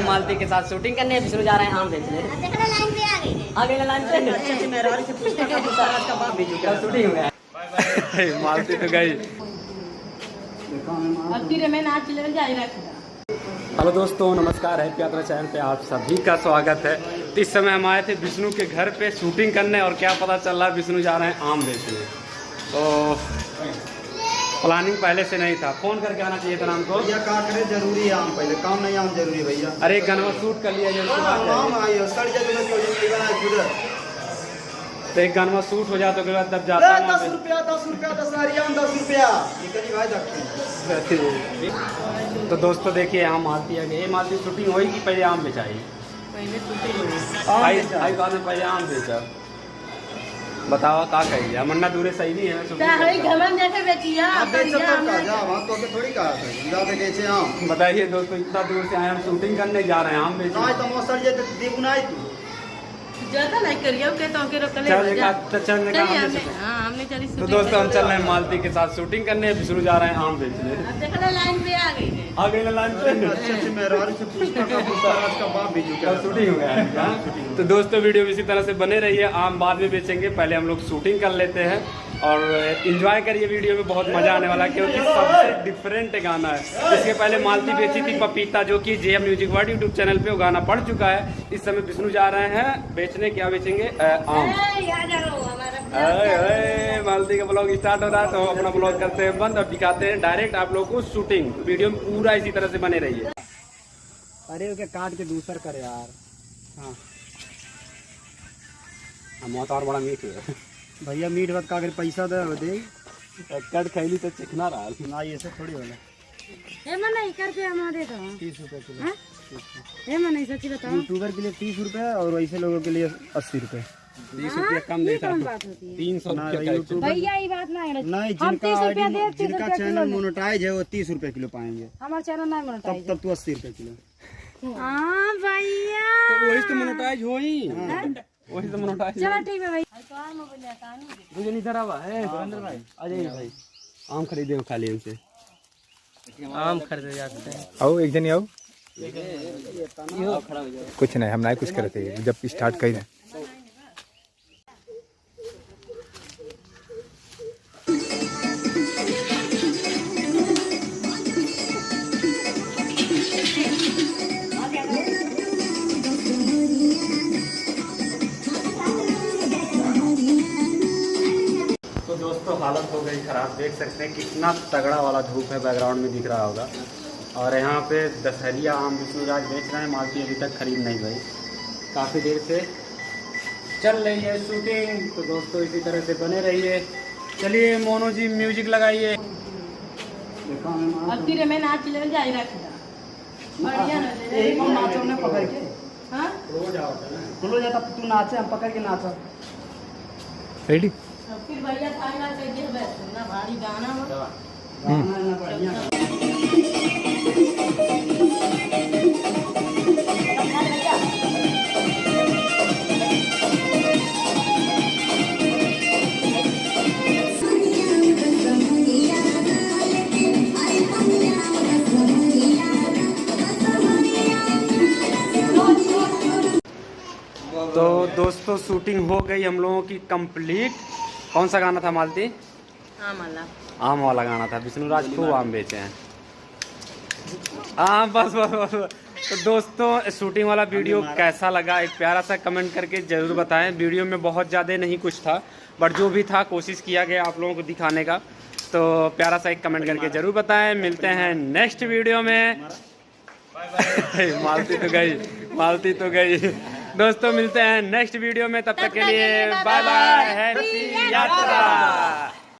मालती के साथ शूटिंग करने, विष्णु जा रहे हैं आम बेचने। आ गए लाइन पे। शूटिंग हो गया। मालती तो गई। हेलो दोस्तों, नमस्कार है यात्रा चैनल पे आप सभी का स्वागत है। तो इस समय हम आए थे विष्णु के घर पे शूटिंग करने और क्या पता चल रहा है विष्णु जा रहे हैं आम बेचने। तो प्लानिंग पहले से नहीं था, फोन करके आना चाहिए था ना हमको। भैया का करे जरूरी है आम, पहले काम नहीं आम जरूरी भैया। अरे गनवा शूट कर लिया तो एक गनवा शूट हो जाता तो तब जाता है। 10 रुपया 10 रुपया 10 आम 10 रुपया तो दोस्तों देखिए यहाँ मालती है, ये मालती शूटिंग हुई कि पहले आम बेचाई? पहले आम बेचा। बताओ का कही मन्ना दूरे सही नहीं है। बताइए दोस्तों, इतना दूर से आए हम शूटिंग करने जा रहे हैं आम बेचने। तो दोस्तों हम चल रहे हैं मालती के साथ शूटिंग करने, विष्णु जा रहे हैं आम बेचने। आ गए लाइन पे। शूटिंग हो गया है। तो दोस्तों वीडियो इसी तरह से बने रहिए। आम बाद में बेचेंगे, पहले हम लोग शूटिंग कर लेते हैं और एंजॉय करिए। वीडियो में बहुत मजा आने वाला है क्योंकि सबसे डिफरेंट गाना है। इसके पहले मालती बेची थी पपीता, जो कि JM music world YouTube channel पे वो गाना पड़ चुका है। इस समय विष्णु जा रहे हैं बेचने। क्या बेचेंगे? आम। मालती का ब्लॉग स्टार्ट हो रहा है तो अपना ब्लॉग करते हैं बंद और दिखाते हैं डायरेक्ट आप लोगों को शूटिंग। वीडियो में पूरा इसी तरह से बने रहिए। अरे क्या काट के दूसर करे यार। हाँ मौत और बड़ा मीठ है भैया। मीट बात का अगर पैसा दे कट खैली तो चिकना रहा ना, ये सब थोड़ी होला। 30 रुपए किलो। यूट्यूबर के लिए 30 रुपए और वैसे लोगों के लिए 80 रुपए। 30 रुपया कम देता है। 300 भैया ये बात नहीं नहीं, जिनका चैनल मोनेटाइज है वो 30 रुपए किलो पाएंगे। हमारा चैनल नहीं मोनेटाइज। तब तू 80 रुपए किलो। हाँ भैया, तो वही तो मोनेटाइज हो ही। वही तो मोनेटाइज। चलो ठीक है भाई। इधर आवा है सुरेंद्र भाई, आ जाइए भाई। आम खरीदे हो खाली इनसे। आम खरीदे जाते हैं। आओ एक जन आओ। कुछ नहीं, हम नहीं कुछ करते जब स्टार्ट कर रहे। तो दोस्तों हालत हो गई खराब, देख सकते हैं कितना तगड़ा वाला धूप है, बैकग्राउंड में दिख रहा होगा। और यहाँ पे दशहरिया आम विष्णुराज बेच रहे हैं। मालती अभी तक खरीद नहीं भाई, काफ़ी देर से चल रही है शूटिंग। तो दोस्तों इसी तरह से बने रहिए। चलिए मोनू जी म्यूजिक लगाइए। तू नाचे, हम पकड़ के नाचा। रेडी? फिर भैया फाइनल कर दिया बस ना भारी गाना तो दोस्तों शूटिंग हो गई हम लोगों की कंप्लीट। कौन सा गाना था मालती? आम वाला गाना था। विष्णुराज खूब आम बेचे हैं। हाँ बस बस बस। तो दोस्तों शूटिंग वाला वीडियो कैसा लगा एक प्यारा सा कमेंट करके ज़रूर बताएं। वीडियो में बहुत ज़्यादा नहीं कुछ था, बट जो भी था कोशिश किया गया आप लोगों को दिखाने का। तो प्यारा सा एक कमेंट करके ज़रूर बताएं। मिलते हैं नेक्स्ट वीडियो में। मालती तो गई, मालती तो गई। दोस्तों मिलते हैं नेक्स्ट वीडियो में, तब तक के लिए बाय बाय। हैप्पी यात्रा।